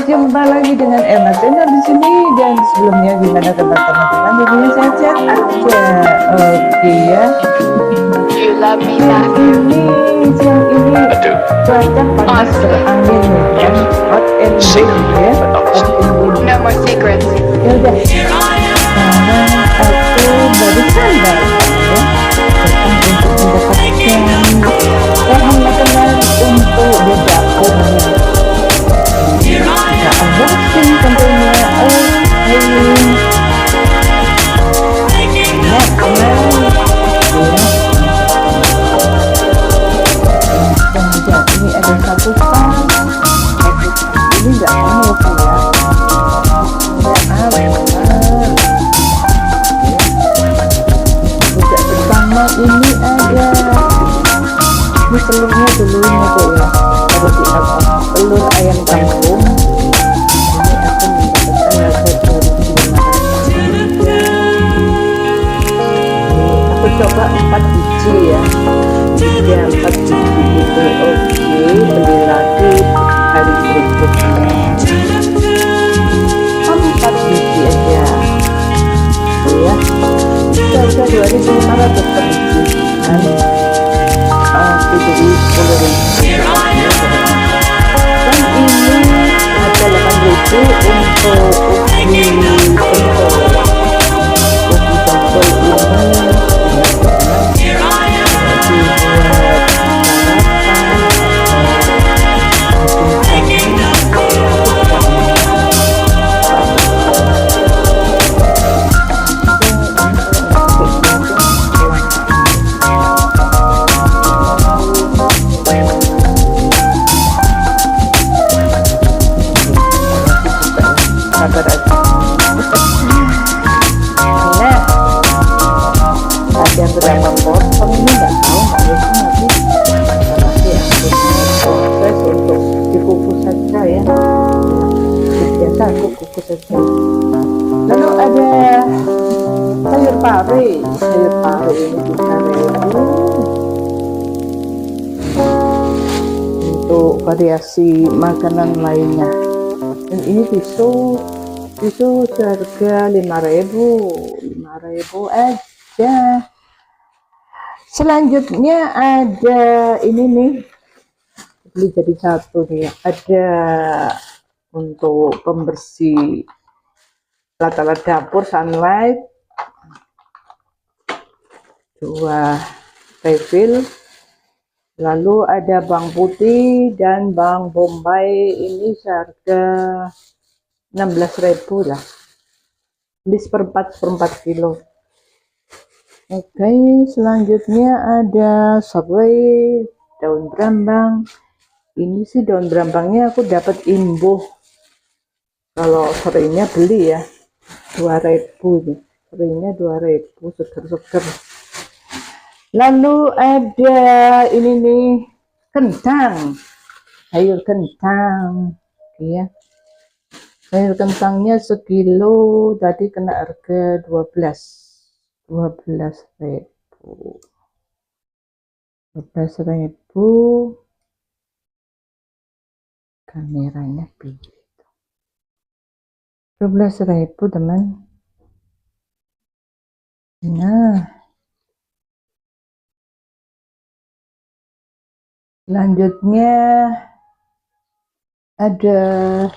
Jumpa lagi dengan Emma Tender di sini, dan sebelumnya gimana kabar teman-teman? Jadinya sehat-sehat aja. Oke ya. You love me, Ini siang ini cuaca panas berangin ya, hot and windy ya, hot and windy. No more secrets. Ya udah. Sekarang aku barusan datang ya, datang untuk mendapatkan bahan makanan untuk di dapurnya. Kita unboxing tentunya. Ini ada satu tas. Ini nggak penuh sih ya. Juga bersama ini ada. Ini telurnya dulu ini tuh ya. Ada di atas telur ayam kampung. Ini aku mendapatkan harga 2.500. Aku coba 4 biji ya. 4 biji gitu. Oke, beli lagi hari berikutnya. 4 biji aja. Ya. Harga 2.500 per biji. Kan? Oke, jadi 10.000. Dan ini ada 8.000 untuk ubi pentol. Ubi pentol ini ada berapa potong ini nggak tahu, nanti aku proses untuk dikukus saja ya. Biasa aku kukus saja. Lalu ada sayur pare ini kita untuk variasi makanan lainnya. Dan ini tisu seharga 5.000 aja. Selanjutnya ada ini nih, beli jadi satu nih ya. Ada untuk pembersih alat-alat dapur Sunlight, 2 refill. Lalu ada bawang putih dan bawang bombay, ini seharga 16.000 lah, beli seperempat kilo. Oke, selanjutnya ada serai daun brambang. Ini sih daun brambangnya aku dapat imbuh, kalau serainya beli ya 2.000 nih, serainya 2.000, seger. Lalu ada ini nih, kentang, sayur kentang ya. Sayur kentangnya sekilo tadi kena harga 12.000. Kameranya pilih 12.000 teman. Nah, selanjutnya ada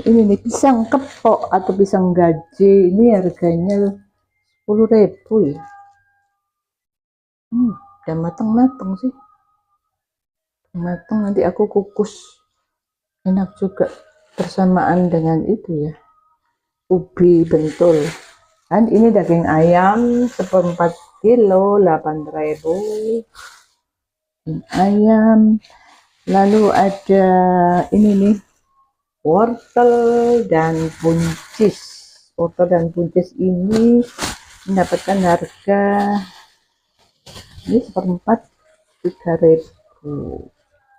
ini nih, pisang kepok atau pisang gaje. Ini harganya 10.000 ya. Udah matang sih, matang, nanti aku kukus, enak juga bersamaan dengan itu ya, ubi bentul. Dan ini daging ayam seperempat kilo 8.000 ayam. Lalu ada ini nih, wortel dan buncis ini mendapatkan harga ini seperempat 3.000.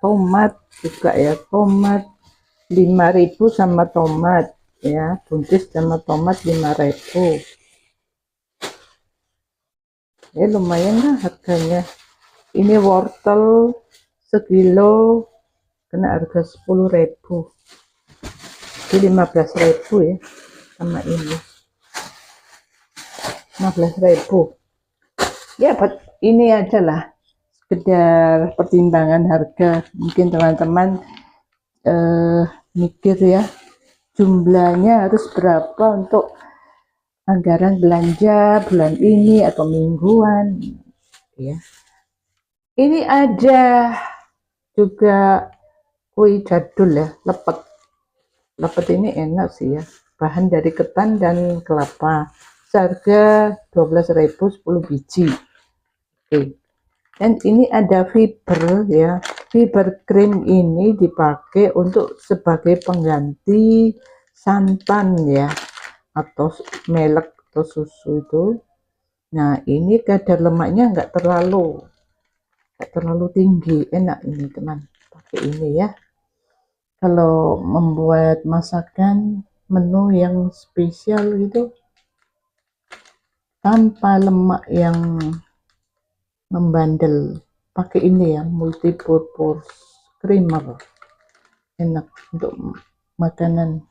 Tomat juga ya, tomat 5.000 sama tomat ya, buncis sama tomat 5.000 ya, lumayan lah harganya. Ini wortel sekilo kena harga 10.000. tadi 15.000 ya, sama ini 15.000 ya. Buat ini aja lah, sekedar pertimbangan harga. Mungkin teman-teman mikir ya, jumlahnya harus berapa untuk anggaran belanja bulan ini atau mingguan ya. Ini ada juga kue jadul ya, lepet ini enak sih ya, bahan dari ketan dan kelapa, seharga 12.000 10 biji. Oke. Dan ini ada fiber ya, fiber cream ini dipakai untuk sebagai pengganti santan ya, atau melek atau susu itu. Nah ini kadar lemaknya nggak terlalu tinggi, enak ini teman, pakai ini ya. Kalau membuat masakan menu yang spesial gitu, tanpa lemak yang membandel, pakai ini ya, multipurpose creamer, enak untuk makanan.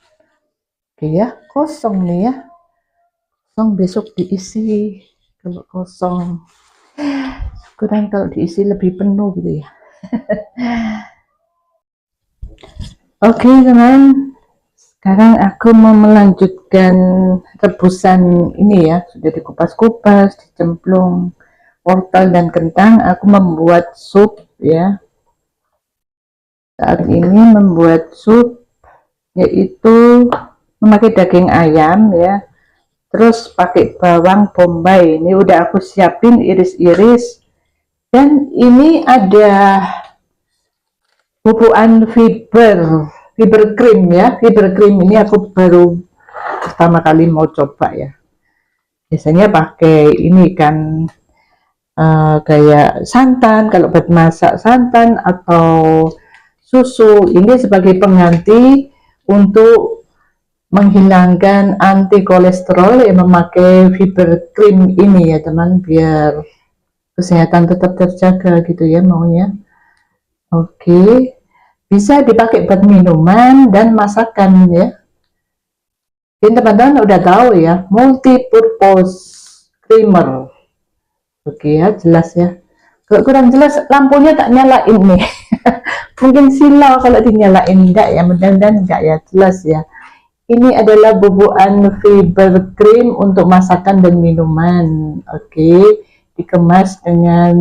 Oke ya, kosong nih ya, kosong, besok diisi. Kalau kosong kurang, kalau diisi lebih penuh gitu ya. Oke teman, sekarang aku mau melanjutkan rebusan ini ya, sudah dikupas-kupas, dicemplung wortel dan kentang. Aku membuat sup ya, saat ini membuat sup, yaitu memakai daging ayam ya, terus pakai bawang bombay. Ini udah aku siapin iris-iris, dan ini ada bubukan fiber cream ya. Fiber cream ini aku baru pertama kali mau coba ya. Biasanya pakai ini kan kayak santan kalau buat masak, santan atau susu. Ini sebagai pengganti untuk menghilangkan anti kolesterol yang memakai fiber cream ini ya teman, biar kesehatan tetap terjaga gitu ya maunya. Oke, bisa dipakai buat minuman dan masakan ya. Ini teman-teman udah tahu ya, multipurpose creamer. Oke ya, jelas ya. Kalau kurang jelas, lampunya tak nyalain nih. Mungkin silau kalau dinyalain, enggak ya, mudah-mudahan enggak ya, jelas ya. Ini adalah bubukan fiber cream untuk masakan dan minuman. Oke, dikemas dengan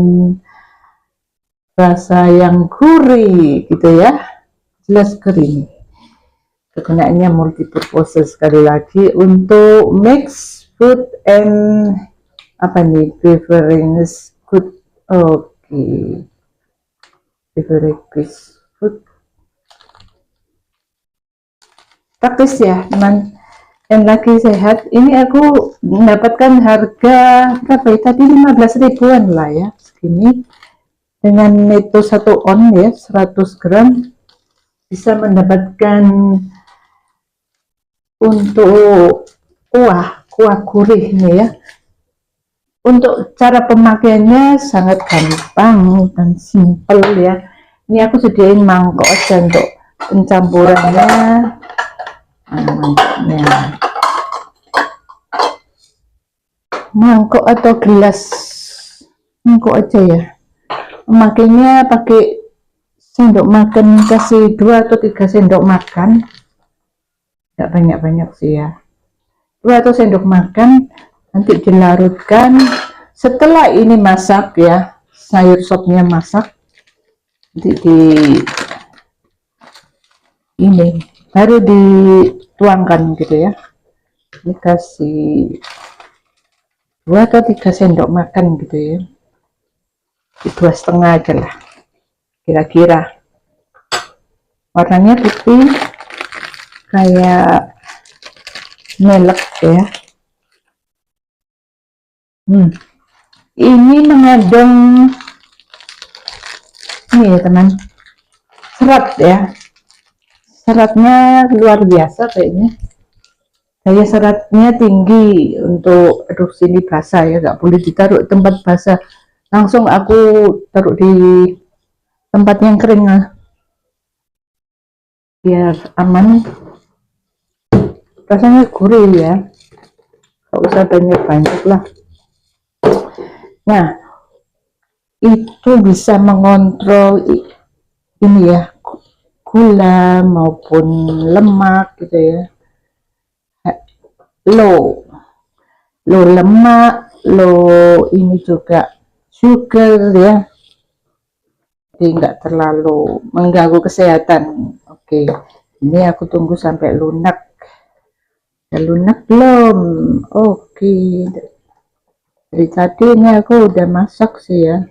rasa yang gurih gitu ya, jelas gurih. Kegunaannya multipurpose sekali lagi untuk mix food and apa nih, beverage good. Oke, beverage food praktis ya teman, dan lagi sehat. Ini aku mendapatkan harga berapa ya tadi, 15 ribuan lah ya, segini. Dengan itu 1 on ya, 100 gram bisa mendapatkan untuk kuah gurih nih ya. Untuk cara pemakaiannya sangat gampang dan simple ya. Ini aku sediain mangkok aja untuk pencampurannya. Mangkok atau gelas, mangkok aja ya. Memakainya pakai sendok makan, kasih 2 atau 3 sendok makan, nggak banyak-banyak sih ya, 2 atau sendok makan. Nanti dilarutkan. Setelah ini masak ya, sayur sopnya masak, nanti ini baru dituangkan gitu ya. Ini kasih 2 atau 3 sendok makan gitu ya, 2,5 aja lah kira-kira. Warnanya putih kayak melek ya. Ini mengandung ini ya teman, serat ya, seratnya luar biasa kayaknya, daya seratnya tinggi. Untuk aduh sini basah ya, nggak boleh ditaruh tempat basah, langsung aku taruh di tempat yang kering lah biar aman. rasanya gurih ya, nggak usah banyak-banyak lah. Nah, itu bisa mengontrol ini ya, gula maupun lemak gitu ya, low lemak, low ini juga sugar ya, jadi nggak terlalu mengganggu kesehatan. Oke, ini aku tunggu sampai lunak. Lunak belum? Oke, dari tadi ini aku udah masak sih ya.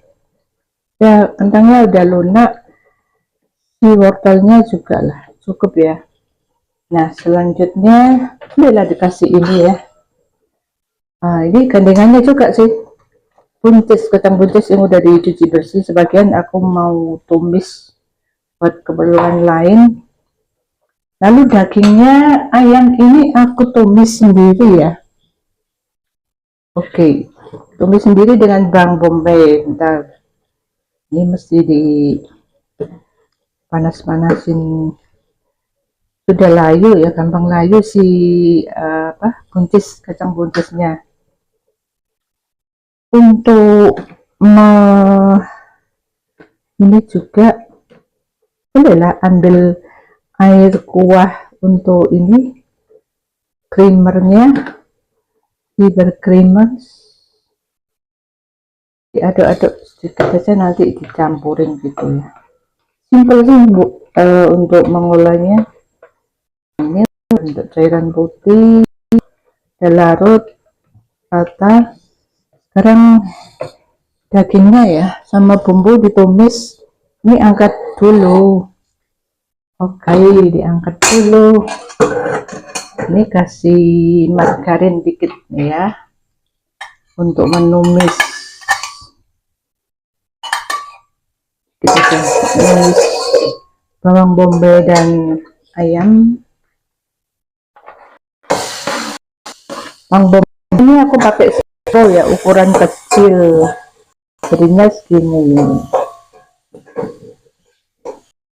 Ya, kentangnya udah lunak, si wortelnya juga lah, cukup ya. Nah, selanjutnya inilah dikasih ini ya. Nah, ini gandengannya juga sih, buncis, kacang buncis yang udah dicuci bersih. Sebagian aku mau tumis buat keperluan lain. Lalu dagingnya ayam ini aku tumis sendiri ya. Oke, tumis sendiri dengan bawang bombay. Bentar, ini mesti dipanas-panasin. Sudah layu ya, gampang layu si buncis, kacang buncisnya. Untuk ini juga bolehlah ambil air kuah untuk ini creamernya, liver creamer, diaduk-aduk sedikit saja, nanti dicampurin gitu ya. Simple sih Bu, untuk mengolahnya. Ini untuk cairan putih udah larut rata. Sekarang dagingnya ya sama bumbu ditumis. Ini angkat dulu. Oke, diangkat dulu. Ini kasih margarin dikit ya untuk menumis. Kita tumis bawang bombay dan ayam. Bawang bombay ini aku pakai sego ya, ukuran kecil, jadinya segini.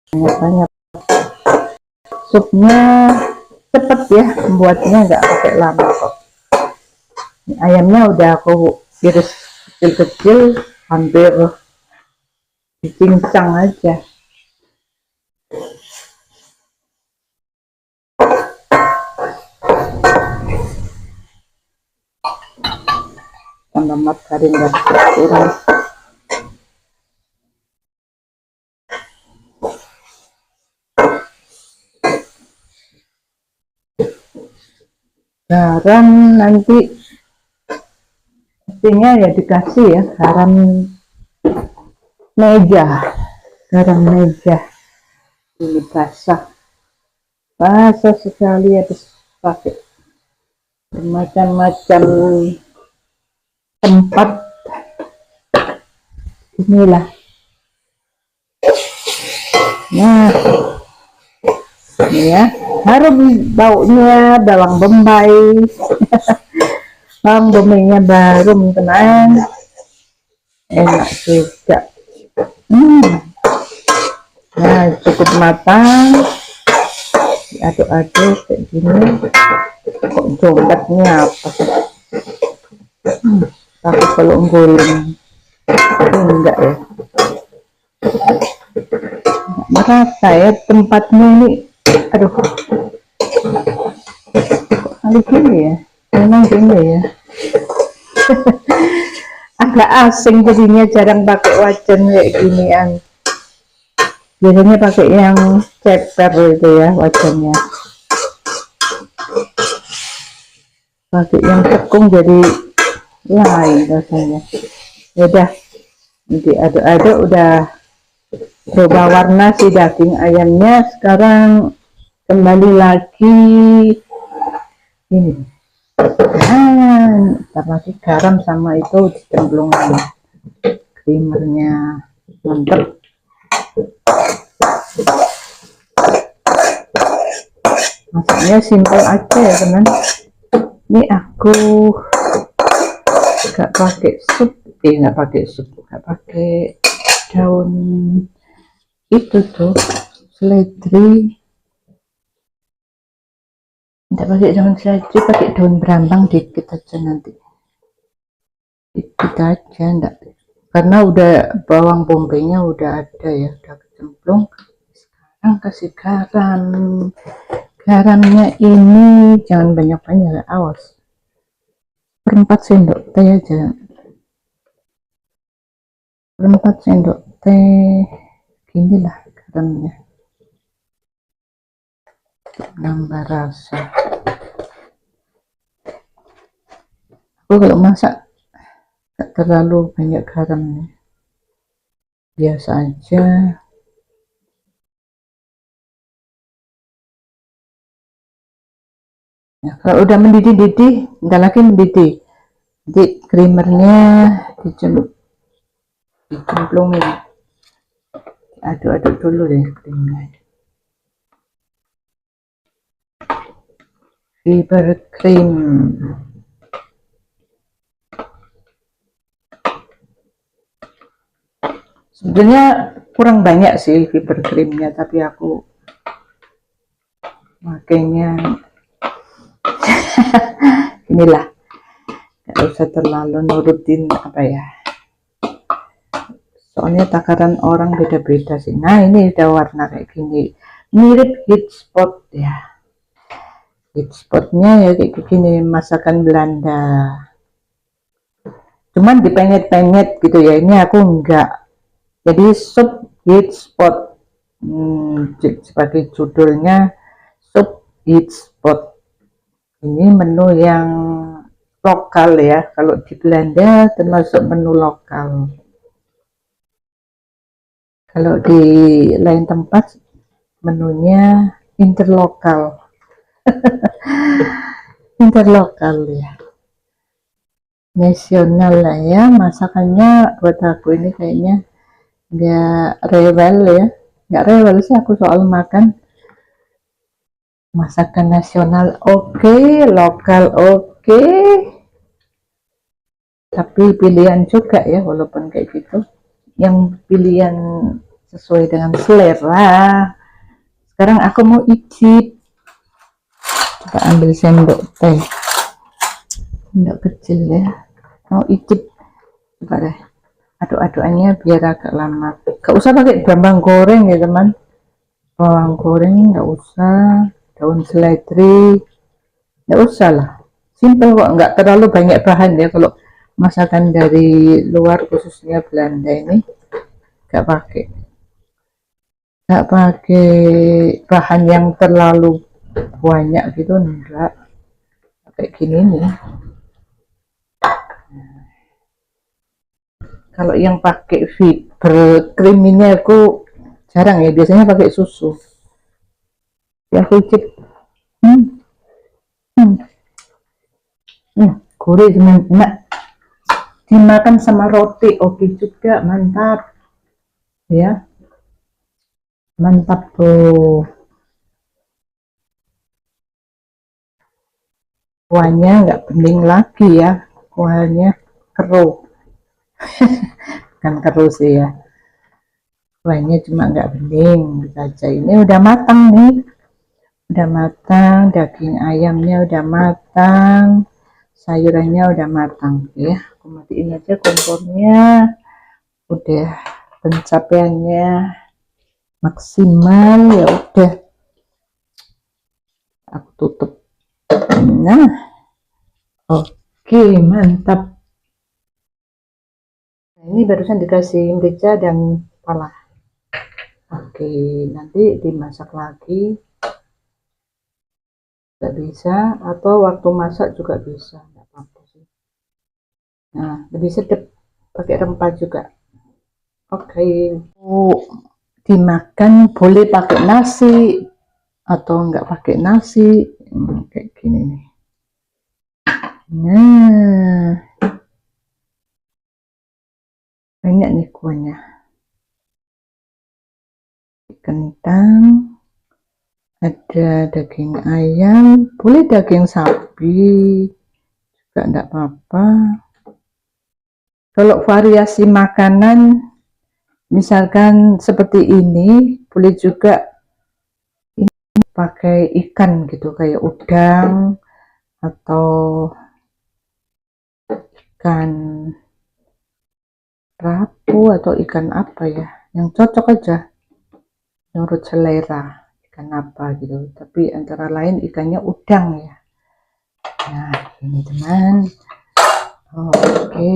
Banyak-banyak. Supnya cepet ya membuatnya, nggak pakai lama kok. Ini ayamnya udah aku iris kecil-kecil, hampir dicincang aja. Tambah margarin dan kurang. Garam nanti pastinya ya dikasih ya, garam meja, ini basah sekali, habis pakai bermacam-macam tempat. Inilah, nah ini ya, harum baunya bawang bombay. Bawang bombaynya baru teman, enak juga. Nah, cukup matang, diaduk-aduk kayak gini. Kok jombetnya apa sih? Tapi kalau guling enggak ya, enggak merata ya tempatnya ini. Aduh, kok kali gini ya, memang gini ya. Agak asing jadinya, jarang pakai wajan kayak ginian. Biasanya pakai yang ceper itu ya wajannya, pakai yang tepung jadi lain rasanya. Ya udah, diaduk-aduk, udah berubah warna si daging ayamnya. Sekarang kembali lagi ini, nah ntar lagi garam sama itu dicemplungin creamernya, mantep. Masaknya simple aja ya teman. Ini aku nggak pakai sup, nggak pakai daun itu tuh seledri. Tidak pakai daun seledri, pakai daun berambang dikit aja nanti, dikit aja, enggak, karena udah bawang bombaynya udah ada ya, udah kecemplung. Sekarang kasih garam. Garamnya ini jangan banyak-banyak, awas, 4 sendok teh aja, 4 sendok teh gini lah garamnya, nambah rasa. Aku kalau masak gak terlalu banyak garamnya, biasa aja. Nah, kalau udah mendidih, enggak lagi mendidih, jadi creamernya dicemplungin, aduk-aduk dulu deh creamnya. Whipped cream, sebenarnya kurang banyak sih whipped creamnya, tapi aku makanya inilah, nggak usah terlalu nurutin apa ya, soalnya takaran orang beda-beda sih. Nah ini udah warna kayak gini, mirip heat spot ya, heat spotnya ya kayak gini, masakan Belanda, cuman dipenyet-penyet gitu ya, ini aku enggak, jadi sup heat spot, sebagai judulnya sup heat spot. Ini menu yang lokal ya, kalau di Belanda termasuk menu lokal, kalau di lain tempat menunya interlokal. Interlokal ya, nasional lah ya. Masakannya buat aku ini kayaknya nggak rewel ya, nggak rewel sih aku soal makan. Masakan nasional oke, lokal oke, tapi pilihan juga ya, walaupun kayak gitu, yang pilihan sesuai dengan selera. Sekarang aku mau icip, coba ambil sendok teh, sendok kecil ya, mau icip, coba deh aduk-adukannya biar agak lama. Gak usah pakai bawang goreng ya teman, bawang goreng nggak usah, daun seledri nggak usah lah, simple kok, nggak terlalu banyak bahan ya. Kalau masakan dari luar khususnya Belanda ini nggak pakai bahan yang terlalu banyak gitu, enggak, kayak gini nih. Kalau yang pakai whipped cream ini aku jarang ya, biasanya pakai susu ya. Aku icip, gurih, enak, dimakan sama roti oke juga, mantap ya, mantap tuh. Kuahnya nggak bening lagi ya, kuahnya keruh, kan keruh sih ya, kuahnya cuma nggak bening saja. Ini udah matang nih, udah matang, daging ayamnya udah matang, sayurannya udah matang ya. Aku matiin aja kompornya, udah pencapaiannya maksimal ya, udah aku tutup. Nah oke, mantap. Nah, ini barusan dikasih merica dan pala. Oke, nanti dimasak lagi nggak bisa, atau waktu masak juga bisa, nggak apa-apa sih. Nah lebih sedap pakai rempah juga. Oke, dimakan boleh pakai nasi atau nggak pakai nasi, kayak gini nih. Nah banyak nih kuahnya, kentang, ada daging ayam, boleh daging sapi juga enggak apa-apa. Kalau variasi makanan misalkan seperti ini, boleh juga ini pakai ikan gitu, kayak udang atau ikan rapu atau ikan apa ya, yang cocok aja menurut selera, ikan apa gitu, tapi antara lain ikannya udang ya. Nah ini teman, oke,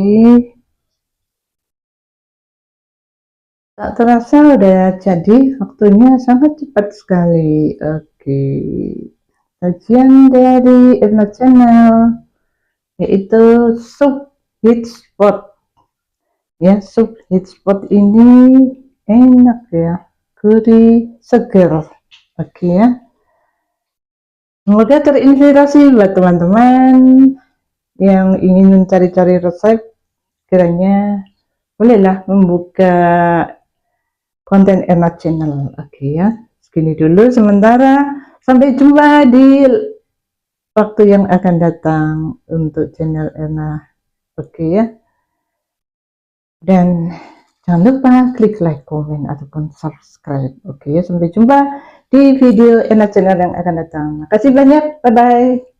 tak terasa udah jadi, waktunya sangat cepat sekali. Oke, sajian dari Erna Channel yaitu sup hotspot ya. Sup hotspot ini enak ya, gurih, seger. Oke ya, semoga terinspirasi buat teman-teman yang ingin mencari-cari resep, kiranya bolehlah membuka konten Erna Channel. Oke ya, segini dulu sementara, sampai jumpa di waktu yang akan datang untuk channel Erna. Oke ya, dan jangan lupa klik like, komen, ataupun subscribe. Oke ya, sampai jumpa di video Erna Channel yang akan datang. Makasih banyak, bye bye.